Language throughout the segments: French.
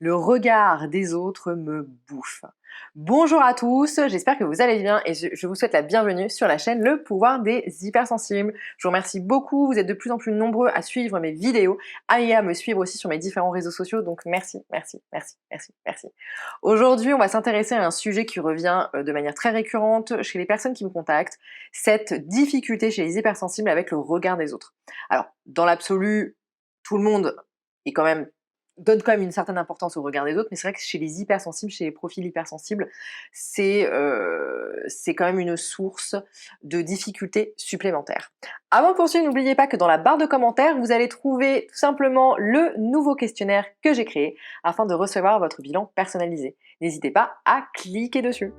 Le regard des autres me bouffe. Bonjour à tous, j'espère que vous allez bien et je vous souhaite la bienvenue sur la chaîne Le Pouvoir des Hypersensibles. Je vous remercie beaucoup, vous êtes de plus en plus nombreux à suivre mes vidéos et à me suivre aussi sur mes différents réseaux sociaux, donc merci, merci, merci, merci, merci. Aujourd'hui, on va s'intéresser à un sujet qui revient de manière très récurrente chez les personnes qui me contactent, cette difficulté chez les hypersensibles avec le regard des autres. Alors, dans l'absolu, tout le monde est donne quand même une certaine importance au regard des autres, mais c'est vrai que chez les hypersensibles, chez les profils hypersensibles, c'est quand même une source de difficultés supplémentaires. Avant de poursuivre, n'oubliez pas que dans la barre de commentaires, vous allez trouver tout simplement le nouveau questionnaire que j'ai créé afin de recevoir votre bilan personnalisé. N'hésitez pas à cliquer dessus.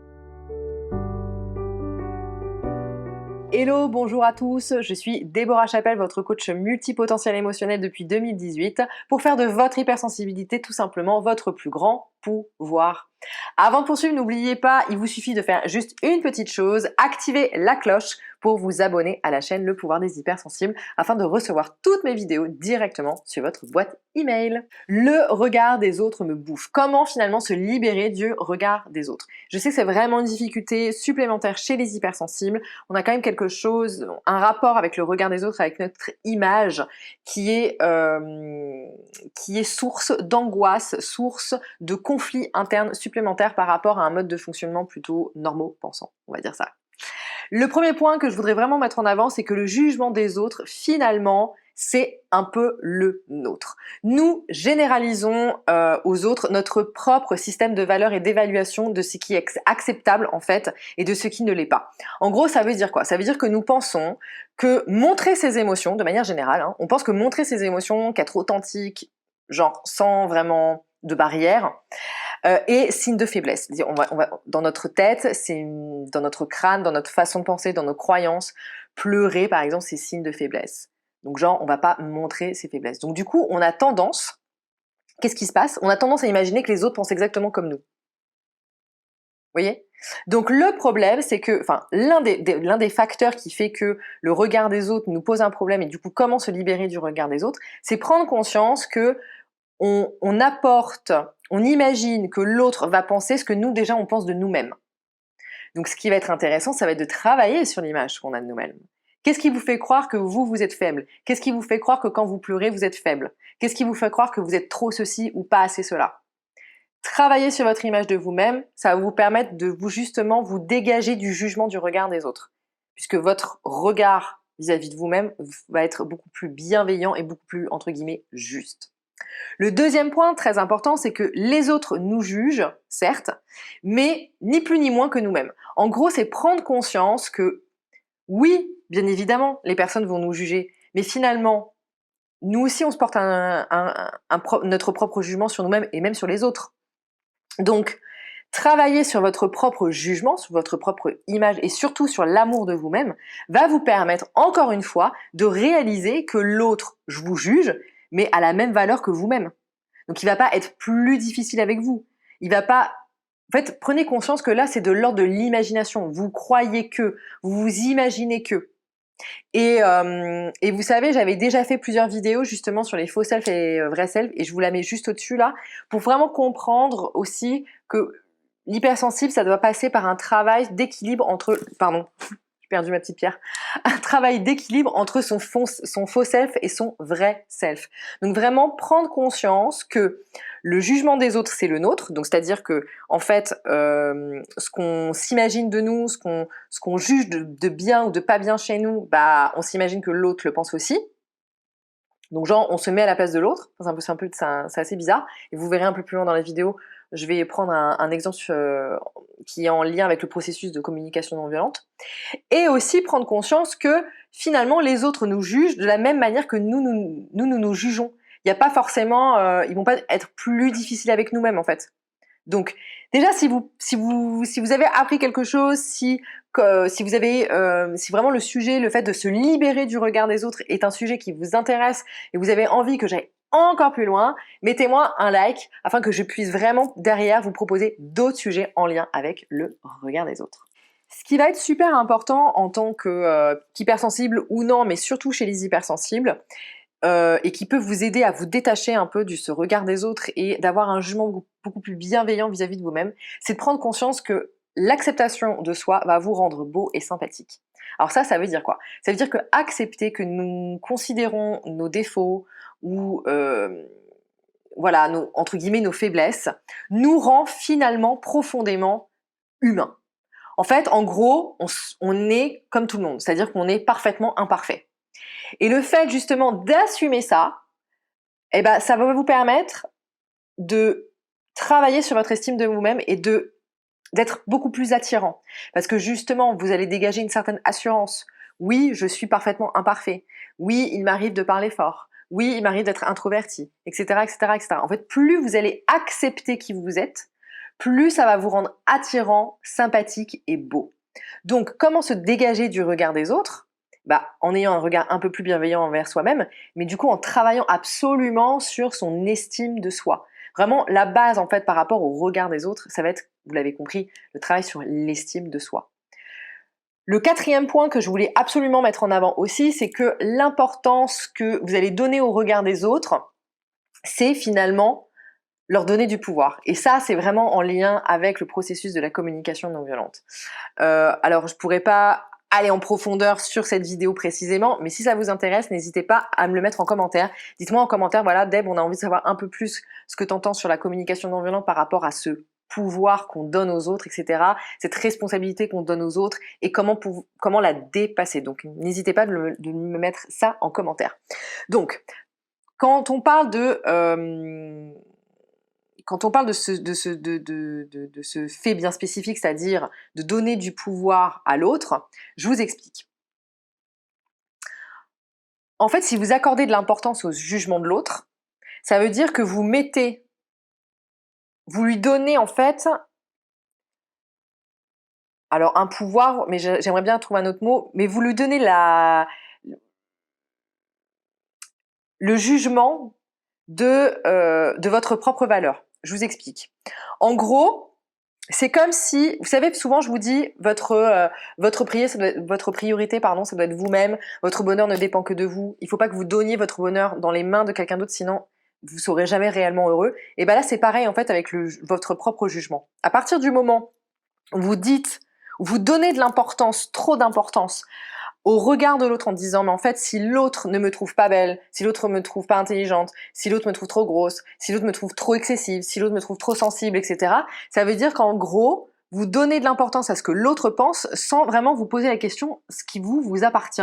Hello, bonjour à tous, je suis Déborah Chapelle, votre coach multipotentiel émotionnel depuis 2018, pour faire de votre hypersensibilité tout simplement votre plus grand pouvoir. Avant de poursuivre, n'oubliez pas, il vous suffit de faire juste une petite chose, activer la cloche pour vous abonner à la chaîne Le Pouvoir des Hypersensibles afin de recevoir toutes mes vidéos directement sur votre boîte email. Le regard des autres me bouffe. Comment finalement se libérer du regard des autres? Je sais que c'est vraiment une difficulté supplémentaire chez les hypersensibles. On a quand même quelque chose, un rapport avec le regard des autres, avec notre image qui est source d'angoisse, source de conflits internes supplémentaires par rapport à un mode de fonctionnement plutôt normaux-pensant, on va dire ça. Le premier point que je voudrais vraiment mettre en avant, c'est que le jugement des autres, finalement, c'est un peu le nôtre. Nous généralisons aux autres notre propre système de valeurs et d'évaluation de ce qui est acceptable en fait et de ce qui ne l'est pas. En gros, ça veut dire quoi? Ça veut dire que nous pensons que montrer ses émotions, de manière générale, on pense que montrer ses émotions, qu'être authentique, genre sans vraiment de barrière, et signe de faiblesse. Dans notre tête, dans notre crâne, dans notre façon de penser, dans nos croyances, pleurer par exemple, c'est signe de faiblesse. Donc genre, on va pas montrer ses faiblesses. Donc du coup, on a tendance, qu'est-ce qui se passe? On a tendance à imaginer que les autres pensent exactement comme nous. Vous voyez? Donc le problème, c'est que, l'un des facteurs qui fait que le regard des autres nous pose un problème et du coup, comment se libérer du regard des autres, c'est prendre conscience que on imagine que l'autre va penser ce que nous déjà on pense de nous-mêmes. Donc ce qui va être intéressant, ça va être de travailler sur l'image qu'on a de nous-mêmes. Qu'est-ce qui vous fait croire que vous êtes faible? Qu'est-ce qui vous fait croire que quand vous pleurez, vous êtes faible? Qu'est-ce qui vous fait croire que vous êtes trop ceci ou pas assez cela? Travailler sur votre image de vous-même, ça va vous permettre de vous dégager du jugement du regard des autres. Puisque votre regard vis-à-vis de vous-même va être beaucoup plus bienveillant et beaucoup plus, entre guillemets, juste. Le deuxième point très important, c'est que les autres nous jugent, certes, mais ni plus ni moins que nous-mêmes. En gros, c'est prendre conscience que, oui, bien évidemment, les personnes vont nous juger, mais finalement, nous aussi, on se porte notre propre jugement sur nous-mêmes et même sur les autres. Donc, travailler sur votre propre jugement, sur votre propre image et surtout sur l'amour de vous-même va vous permettre, encore une fois, de réaliser que l'autre, je vous juge, mais à la même valeur que vous-même. Donc il va pas être plus difficile avec vous. Il va pas... En fait, prenez conscience que là, c'est de l'ordre de l'imagination. Vous croyez que, vous vous imaginez que. Et vous savez, j'avais déjà fait plusieurs vidéos justement sur les faux self et vrais self, et je vous la mets juste au-dessus là, pour vraiment comprendre aussi que l'hypersensible, ça doit passer par un travail d'équilibre entre... Pardon, j'ai perdu ma petite pierre. Un travail d'équilibre entre son faux self et son vrai self. Donc vraiment prendre conscience que le jugement des autres, c'est le nôtre. Donc c'est-à-dire que en fait, ce qu'on s'imagine de nous, ce qu'on juge de bien ou de pas bien chez nous, bah on s'imagine que l'autre le pense aussi. Donc genre on se met à la place de l'autre. C'est assez bizarre. Et vous verrez un peu plus loin dans la vidéo. Je vais prendre un exemple qui est en lien avec le processus de communication non violente. Et aussi prendre conscience que finalement les autres nous jugent de la même manière que nous jugeons. Il n'y a pas forcément, ils vont pas être plus difficiles avec nous-mêmes en fait. Donc déjà si vous avez appris quelque chose, si vraiment le fait de se libérer du regard des autres est un sujet qui vous intéresse et vous avez envie que j'aille encore plus loin, mettez-moi un like afin que je puisse vraiment derrière vous proposer d'autres sujets en lien avec le regard des autres. Ce qui va être super important en tant qu'hypersensible ou non, mais surtout chez les hypersensibles, et qui peut vous aider à vous détacher un peu de ce regard des autres et d'avoir un jugement beaucoup plus bienveillant vis-à-vis de vous-même, c'est de prendre conscience que l'acceptation de soi va vous rendre beau et sympathique. Alors ça veut dire quoi? Ça veut dire que accepter que nous considérons nos défauts ou voilà, entre guillemets, nos faiblesses, nous rend finalement profondément humains. En fait, en gros, on est comme tout le monde, c'est-à-dire qu'on est parfaitement imparfait. Et le fait justement d'assumer ça, eh ben, ça va vous permettre de travailler sur votre estime de vous-même et d'être beaucoup plus attirant. Parce que justement, vous allez dégager une certaine assurance. Oui, je suis parfaitement imparfait. Oui, il m'arrive de parler fort. Oui, il m'arrive d'être introverti, etc., etc., etc. En fait, plus vous allez accepter qui vous êtes, plus ça va vous rendre attirant, sympathique et beau. Donc, comment se dégager du regard des autres? En ayant un regard un peu plus bienveillant envers soi-même, mais du coup en travaillant absolument sur son estime de soi. Vraiment, la base en fait par rapport au regard des autres, ça va être, vous l'avez compris, le travail sur l'estime de soi. Le quatrième point que je voulais absolument mettre en avant aussi, c'est que l'importance que vous allez donner au regard des autres, c'est finalement leur donner du pouvoir. Et ça, c'est vraiment en lien avec le processus de la communication non violente. Alors, je pourrais pas aller en profondeur sur cette vidéo précisément, mais si ça vous intéresse, n'hésitez pas à me le mettre en commentaire. Dites-moi en commentaire, voilà, Deb, on a envie de savoir un peu plus ce que tu entends sur la communication non violente par rapport à ce pouvoir qu'on donne aux autres, etc., cette responsabilité qu'on donne aux autres, et comment la dépasser. Donc, n'hésitez pas de me mettre ça en commentaire. Donc, quand on parle de ce fait bien spécifique, c'est-à-dire de donner du pouvoir à l'autre, je vous explique. En fait, si vous accordez de l'importance au jugement de l'autre, ça veut dire que vous lui donnez en fait, alors un pouvoir, mais j'aimerais bien trouver un autre mot, mais vous lui donnez le jugement de votre propre valeur. Je vous explique. En gros, c'est comme si, vous savez, souvent je vous dis, votre priorité, pardon, ça doit être vous-même. Votre bonheur ne dépend que de vous. Il ne faut pas que vous donniez votre bonheur dans les mains de quelqu'un d'autre, sinon vous serez jamais réellement heureux. Et ben là, c'est pareil en fait avec votre propre jugement. À partir du moment où vous donnez de l'importance, trop d'importance au regard de l'autre en disant mais en fait si l'autre ne me trouve pas belle, si l'autre me trouve pas intelligente, si l'autre me trouve trop grosse, si l'autre me trouve trop excessive, si l'autre me trouve trop sensible, etc. Ça veut dire qu'en gros, vous donnez de l'importance à ce que l'autre pense sans vraiment vous poser la question ce qui vous appartient.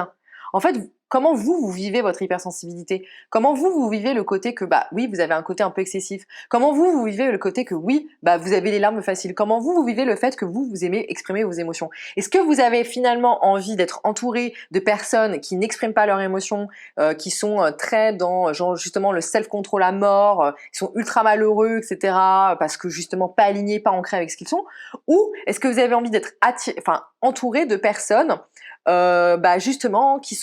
En fait, comment vous vivez votre hypersensibilité? Comment vous vivez le côté que oui, vous avez un côté un peu excessif? Comment vous vivez le côté que oui, vous avez les larmes faciles? Comment vous vivez le fait que vous aimez exprimer vos émotions? Est-ce que vous avez finalement envie d'être entouré de personnes qui n'expriment pas leurs émotions, qui sont très dans genre justement le self-control à mort, qui sont ultra malheureux, etc. parce que justement pas alignés, pas ancrés avec ce qu'ils sont? Ou est-ce que vous avez envie d'être entouré de personnes justement qui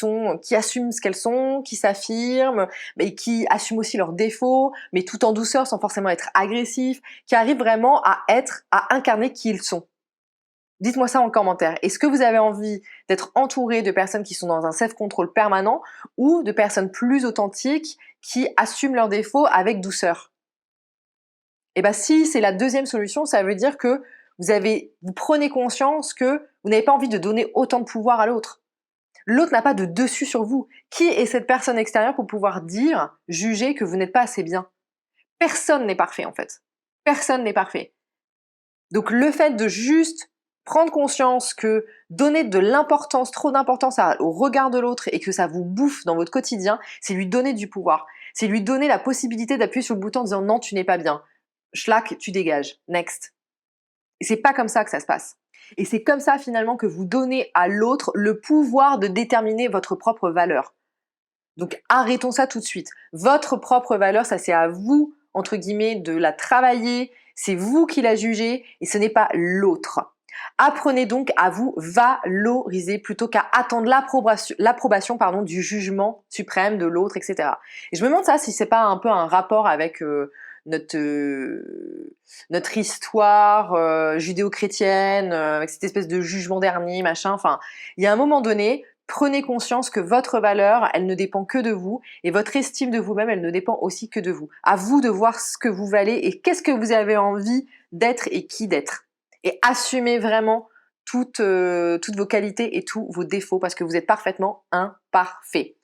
assument ce qu'elles sont, qui s'affirment, mais qui assument aussi leurs défauts, mais tout en douceur sans forcément être agressifs, qui arrivent vraiment à incarner qui ils sont? Dites-moi ça en commentaire. Est-ce que vous avez envie d'être entouré de personnes qui sont dans un self-control permanent ou de personnes plus authentiques qui assument leurs défauts avec douceur? Et si c'est la deuxième solution, ça veut dire que vous prenez conscience que vous n'avez pas envie de donner autant de pouvoir à l'autre. L'autre n'a pas de dessus sur vous. Qui est cette personne extérieure pour pouvoir juger que vous n'êtes pas assez bien? Personne n'est parfait en fait. Personne n'est parfait. Donc le fait de juste prendre conscience que donner de l'importance, trop d'importance au regard de l'autre et que ça vous bouffe dans votre quotidien, c'est lui donner du pouvoir. C'est lui donner la possibilité d'appuyer sur le bouton en disant non, tu n'es pas bien. Schlack, tu dégages. Next. Et c'est pas comme ça que ça se passe. Et c'est comme ça finalement que vous donnez à l'autre le pouvoir de déterminer votre propre valeur. Donc arrêtons ça tout de suite. Votre propre valeur, ça c'est à vous, entre guillemets, de la travailler. C'est vous qui la jugez et ce n'est pas l'autre. Apprenez donc à vous valoriser plutôt qu'à attendre l'approbation du jugement suprême de l'autre, etc. Et je me demande ça si c'est pas un peu un rapport avec notre histoire judéo-chrétienne, avec cette espèce de jugement dernier, machin. Enfin, il y a un moment donné, Prenez conscience que votre valeur, elle ne dépend que de vous et votre estime de vous-même, elle ne dépend aussi que de vous. À vous de voir ce que vous valez et qu'est-ce que vous avez envie d'être et qui d'être. Et assumez vraiment toutes vos qualités et tous vos défauts parce que vous êtes parfaitement imparfait.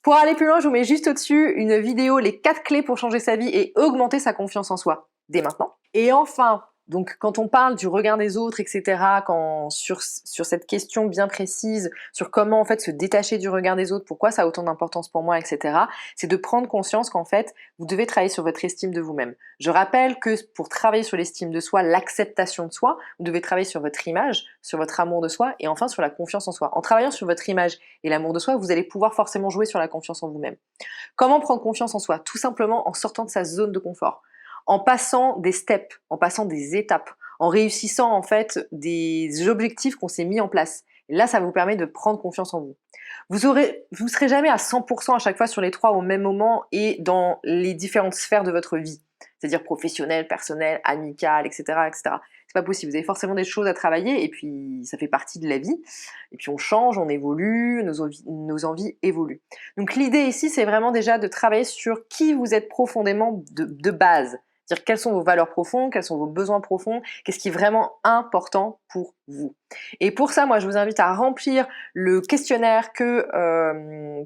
Pour aller plus loin, je vous mets juste au-dessus une vidéo, les 4 clés pour changer sa vie et augmenter sa confiance en soi dès maintenant. Et enfin, donc quand on parle du regard des autres, etc., sur cette question bien précise, sur comment en fait se détacher du regard des autres, pourquoi ça a autant d'importance pour moi, etc., c'est de prendre conscience qu'en fait, vous devez travailler sur votre estime de vous-même. Je rappelle que pour travailler sur l'estime de soi, l'acceptation de soi, vous devez travailler sur votre image, sur votre amour de soi et enfin sur la confiance en soi. En travaillant sur votre image et l'amour de soi, vous allez pouvoir forcément jouer sur la confiance en vous-même. Comment prendre confiance en soi? Tout simplement en sortant de sa zone de confort, en passant des steps, en passant des étapes, en réussissant en fait des objectifs qu'on s'est mis en place. Et là, ça vous permet de prendre confiance en vous. Vous serez jamais à 100% à chaque fois sur les 3 au même moment et dans les différentes sphères de votre vie. C'est-à-dire professionnelle, personnelle, amicale, etc., etc. C'est pas possible. Vous avez forcément des choses à travailler et puis ça fait partie de la vie. Et puis on change, on évolue, nos envies évoluent. Donc l'idée ici, c'est vraiment déjà de travailler sur qui vous êtes profondément de base. C'est-à-dire quelles sont vos valeurs profondes, quels sont vos besoins profonds, qu'est-ce qui est vraiment important pour vous. Et pour ça, moi, je vous invite à remplir le questionnaire que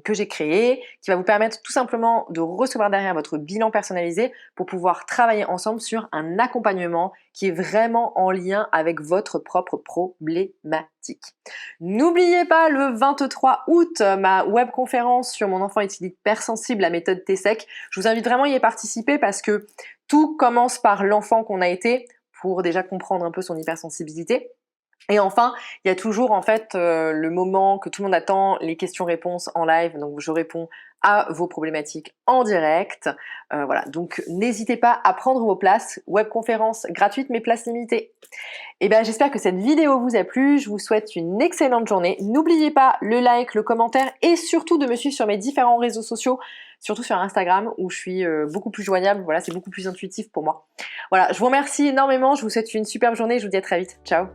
j'ai créé, qui va vous permettre tout simplement de recevoir derrière votre bilan personnalisé pour pouvoir travailler ensemble sur un accompagnement qui est vraiment en lien avec votre propre problématique. N'oubliez pas le 23 août, ma webconférence sur mon enfant est-il hypersensible, la méthode TESEC. Je vous invite vraiment à y participer parce que tout commence par l'enfant qu'on a été pour déjà comprendre un peu son hypersensibilité. Et enfin, il y a toujours en fait le moment que tout le monde attend, les questions-réponses en live. Donc je réponds à vos problématiques en direct. Voilà, donc n'hésitez pas à prendre vos places. Webconférence gratuite mais place limitée. Et bien j'espère que cette vidéo vous a plu. Je vous souhaite une excellente journée. N'oubliez pas le like, le commentaire et surtout de me suivre sur mes différents réseaux sociaux, surtout sur Instagram où je suis beaucoup plus joignable. Voilà, c'est beaucoup plus intuitif pour moi. Voilà, je vous remercie énormément. Je vous souhaite une superbe journée. Je vous dis à très vite. Ciao.